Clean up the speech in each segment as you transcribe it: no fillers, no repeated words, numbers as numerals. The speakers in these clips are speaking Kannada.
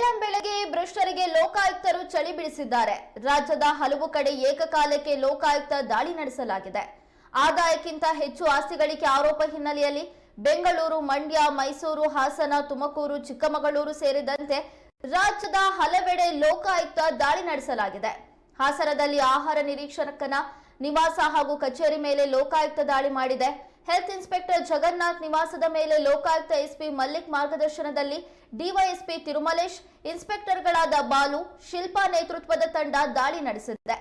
ಬೆಳ್ಳಂಬೆಳಗ್ಗೆ ಭ್ರಷ್ಟರಿಗೆ ಲೋಕಾಯುಕ್ತರು ಚಳಿ ಬಿಡಿಸಿದ್ದಾರೆ. ರಾಜ್ಯದ ಹಲವು ಕಡೆ ಏಕಕಾಲಕ್ಕೆ ಲೋಕಾಯುಕ್ತ ದಾಳಿ ನಡೆಸಲಾಗಿದೆ. ಆದಾಯಕ್ಕಿಂತ ಹೆಚ್ಚು ಆಸ್ತಿ ಗಳಿಕೆ ಆರೋಪ ಹಿನ್ನೆಲೆಯಲ್ಲಿ ಬೆಂಗಳೂರು, ಮಂಡ್ಯ, ಮೈಸೂರು, ಹಾಸನ, ತುಮಕೂರು, ಚಿಕ್ಕಮಗಳೂರು ಸೇರಿದಂತೆ ರಾಜ್ಯದ ಹಲವೆಡೆ ಲೋಕಾಯುಕ್ತ ದಾಳಿ ನಡೆಸಲಾಗಿದೆ. ಹಾಸನದಲ್ಲಿ ಆಹಾರ ನಿರೀಕ್ಷಕನ ನಿವಾಸ ಹಾಗೂ ಕಚೇರಿ ಮೇಲೆ ಲೋಕಾಯುಕ್ತ ದಾಳಿ ಮಾಡಿದೆ. ಹೆಲ್ತ್ ಇನ್ಸ್ಪೆಕ್ಟರ್ ಜಗನ್ನಾಥ್ ನಿವಾಸದ ಮೇಲೆ ಲೋಕಾಯುಕ್ತ ಎಸ್ಪಿ ಮಲ್ಲಿಕ್ ಮಾರ್ಗದರ್ಶನದಲ್ಲಿ ಡಿವೈಎಸ್ಪಿ ತಿರುಮಲೇಶ್, ಇನ್ಸ್ಪೆಕ್ಟರ್ಗಳಾದ ಬಾಲು, ಶಿಲ್ಪಾ ನೇತೃತ್ವದ ತಂಡ ದಾಳಿ ನಡೆಸಿದೆ.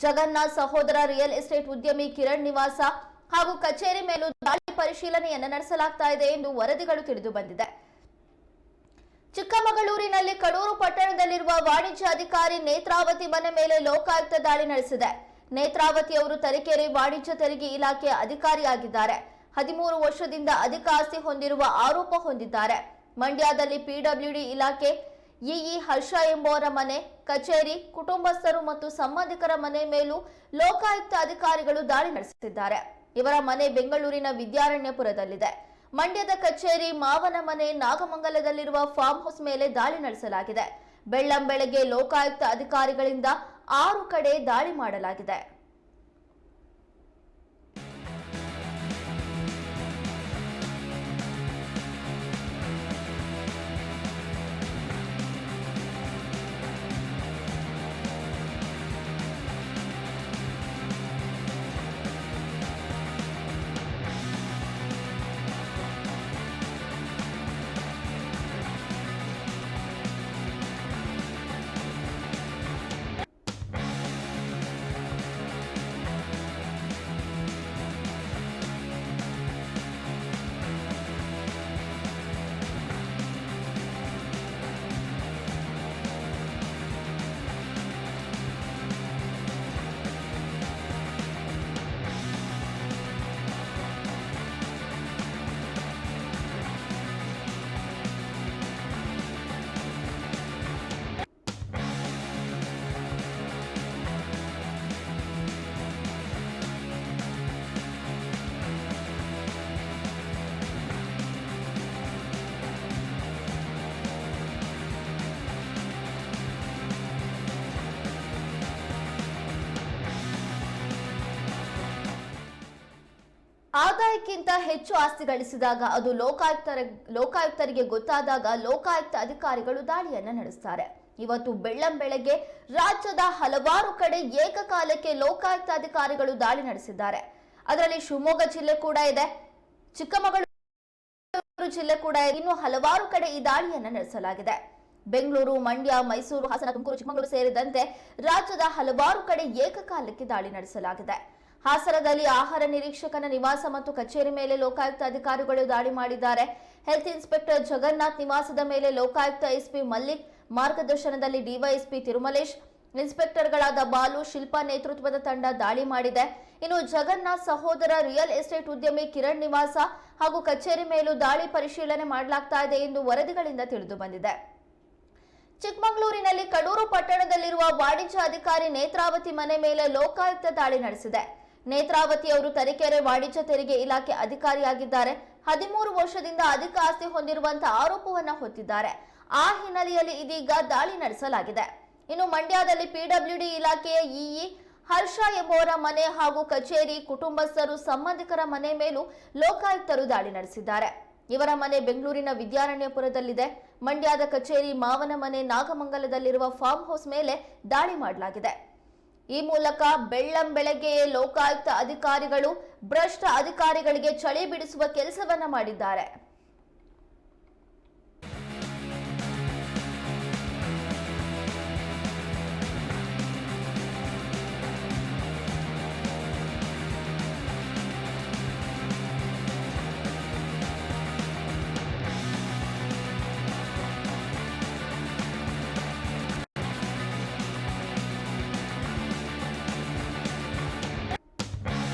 ಜಗನ್ನಾಥ್ ಸಹೋದರ ರಿಯಲ್ ಎಸ್ಟೇಟ್ ಉದ್ಯಮಿ ಕಿರಣ್ ನಿವಾಸ ಹಾಗೂ ಕಚೇರಿ ಮೇಲೂ ದಾಳಿ ಪರಿಶೀಲನೆಯನ್ನು ನಡೆಸಲಾಗ್ತಾ ಇದೆ ಎಂದು ವರದಿಗಳು ತಿಳಿದು ಬಂದಿದೆ. ಚಿಕ್ಕಮಗಳೂರಿನಲ್ಲಿ ಕಡೂರು ಪಟ್ಟಣದಲ್ಲಿರುವ ವಾಣಿಜ್ಯ ಅಧಿಕಾರಿ ನೇತ್ರಾವತಿ ಮನೆ ಮೇಲೆ ಲೋಕಾಯುಕ್ತ ದಾಳಿ ನಡೆಸಿದೆ. ನೇತ್ರಾವತಿ ಅವರು ತರೀಕೆರೆ ವಾಣಿಜ್ಯ ತೆರಿಗೆ ಇಲಾಖೆ ಅಧಿಕಾರಿಯಾಗಿದ್ದಾರೆ. 13 ವರ್ಷದಿಂದ ಅಧಿಕ ಆಸ್ತಿ ಹೊಂದಿರುವ ಆರೋಪ ಹೊಂದಿದ್ದಾರೆ. ಮಂಡ್ಯದಲ್ಲಿ ಪಿಡಬ್ಲ್ಯೂಡಿ ಇಲಾಖೆ ಇಇ ಹರ್ಷ ಎಂಬುವರ ಮನೆ, ಕಚೇರಿ, ಕುಟುಂಬಸ್ಥರು ಮತ್ತು ಸಂಬಂಧಿಕರ ಮನೆ ಮೇಲೂ ಲೋಕಾಯುಕ್ತ ಅಧಿಕಾರಿಗಳು ದಾಳಿ ನಡೆಸುತ್ತಿದ್ದಾರೆ. ಇವರ ಮನೆ ಬೆಂಗಳೂರಿನ ವಿದ್ಯಾರಣ್ಯಪುರದಲ್ಲಿದೆ. ಮಂಡ್ಯದ ಕಚೇರಿ, ಮಾವನ ಮನೆ, ನಾಗಮಂಗಲದಲ್ಲಿರುವ ಫಾರ್ಮ್ ಹೌಸ್ ಮೇಲೆ ದಾಳಿ ನಡೆಸಲಾಗಿದೆ. ಬೆಳ್ಳಂಬೆಳಗ್ಗೆ ಲೋಕಾಯುಕ್ತ ಅಧಿಕಾರಿಗಳಿಂದ 6 ಕಡೆ ದಾಳಿ ಮಾಡಲಾಗಿದೆ. ಆದಾಯಕ್ಕಿಂತ ಹೆಚ್ಚು ಆಸ್ತಿ ಗಳಿಸಿದಾಗ ಅದು ಲೋಕಾಯುಕ್ತರಿಗೆ ಗೊತ್ತಾದಾಗ ಲೋಕಾಯುಕ್ತ ಅಧಿಕಾರಿಗಳು ದಾಳಿಯನ್ನ ನಡೆಸುತ್ತಾರೆ. ಇವತ್ತು ಬೆಳ್ಳಂಬೆಳಗ್ಗೆ ರಾಜ್ಯದ ಹಲವಾರು ಕಡೆ ಏಕಕಾಲಕ್ಕೆ ಲೋಕಾಯುಕ್ತ ಅಧಿಕಾರಿಗಳು ದಾಳಿ ನಡೆಸಿದ್ದಾರೆ. ಅದರಲ್ಲಿ ಶಿವಮೊಗ್ಗ ಜಿಲ್ಲೆ ಕೂಡ ಇದೆ, ಚಿಕ್ಕಮಗಳೂರು ಜಿಲ್ಲೆ ಕೂಡ ಇದೆ. ಇನ್ನು ಹಲವಾರು ಕಡೆ ಈ ದಾಳಿಯನ್ನ ನಡೆಸಲಾಗಿದೆ. ಬೆಂಗಳೂರು, ಮಂಡ್ಯ, ಮೈಸೂರು, ಹಾಸನ, ತುಮಕೂರು, ಚಿಕ್ಕಮಗಳೂರು ಸೇರಿದಂತೆ ರಾಜ್ಯದ ಹಲವಾರು ಕಡೆ ಏಕಕಾಲಕ್ಕೆ ದಾಳಿ ನಡೆಸಲಾಗಿದೆ. ಹಾಸನದಲ್ಲಿ ಆಹಾರ ನಿರೀಕ್ಷಕನ ನಿವಾಸ ಮತ್ತು ಕಚೇರಿ ಮೇಲೆ ಲೋಕಾಯುಕ್ತ ಅಧಿಕಾರಿಗಳು ದಾಳಿ ಮಾಡಿದ್ದಾರೆ. ಹೆಲ್ತ್ ಇನ್ಸ್ಪೆಕ್ಟರ್ ಜಗನ್ನಾಥ್ ನಿವಾಸದ ಮೇಲೆ ಲೋಕಾಯುಕ್ತ ಎಸ್ಪಿ ಮಲ್ಲಿಕ್ ಮಾರ್ಗದರ್ಶನದಲ್ಲಿ ಡಿವೈಎಸ್ಪಿ ತಿರುಮಲೇಶ್, ಇನ್ಸ್ಪೆಕ್ಟರ್ಗಳಾದ ಬಾಲು, ಶಿಲ್ಪಾ ನೇತೃತ್ವದ ತಂಡ ದಾಳಿ ಮಾಡಿದೆ. ಇನ್ನು ಜಗನ್ನಾಥ್ ಸಹೋದರ ರಿಯಲ್ ಎಸ್ಟೇಟ್ ಉದ್ಯಮಿ ಕಿರಣ್ ನಿವಾಸ ಹಾಗೂ ಕಚೇರಿ ಮೇಲೂ ದಾಳಿ ಪರಿಶೀಲನೆ ಮಾಡಲಾಗ್ತಾ ಇದೆ ಎಂದು ವರದಿಗಳಿಂದ ತಿಳಿದು ಬಂದಿದೆ. ಚಿಕ್ಕಮಗಳೂರಿನಲ್ಲಿ ಕಡೂರು ಪಟ್ಟಣದಲ್ಲಿರುವ ವಾಣಿಜ್ಯ ಅಧಿಕಾರಿ ನೇತ್ರಾವತಿ ಮನೆ ಮೇಲೆ ಲೋಕಾಯುಕ್ತ ದಾಳಿ ನಡೆಸಿದೆ. ನೇತ್ರಾವತಿ ಅವರು ತರೀಕೆರೆ ವಾಣಿಜ್ಯ ತೆರಿಗೆ ಇಲಾಖೆ ಅಧಿಕಾರಿಯಾಗಿದ್ದಾರೆ. 13 ವರ್ಷದಿಂದ ಅಧಿಕ ಆಸ್ತಿ ಹೊಂದಿರುವಂತಹ ಆರೋಪವನ್ನ ಹೊತ್ತಿದ್ದಾರೆ. ಆ ಹಿನ್ನೆಲೆಯಲ್ಲಿ ಇದೀಗ ದಾಳಿ ನಡೆಸಲಾಗಿದೆ. ಇನ್ನು ಮಂಡ್ಯದಲ್ಲಿ ಪಿಡಬ್ಲ್ಯೂಡಿ ಇಲಾಖೆಯ ಇಇ ಹರ್ಷ ಎಂಬುವರ ಮನೆ ಹಾಗೂ ಕಚೇರಿ, ಕುಟುಂಬಸ್ಥರು, ಸಂಬಂಧಿಕರ ಮನೆ ಮೇಲೂ ಲೋಕಾಯುಕ್ತರು ದಾಳಿ ನಡೆಸಿದ್ದಾರೆ. ಇವರ ಮನೆ ಬೆಂಗಳೂರಿನ ವಿದ್ಯಾರಣ್ಯಪುರದಲ್ಲಿದೆ. ಮಂಡ್ಯದ ಕಚೇರಿ, ಮಾವನ ಮನೆ, ನಾಗಮಂಗಲದಲ್ಲಿರುವ ಫಾರ್ಮ್ ಹೌಸ್ ಮೇಲೆ ದಾಳಿ ಮಾಡಲಾಗಿದೆ. ಈ ಮೂಲಕ ಬೆಳ್ಳಂಬೆಳಗ್ಗೆಯೇ ಲೋಕಾಯುಕ್ತ ಅಧಿಕಾರಿಗಳು ಭ್ರಷ್ಟ ಅಧಿಕಾರಿಗಳಿಗೆ ಚಳಿ ಬಿಡಿಸುವ ಕೆಲಸವನ್ನ ಮಾಡಿದ್ದಾರೆ.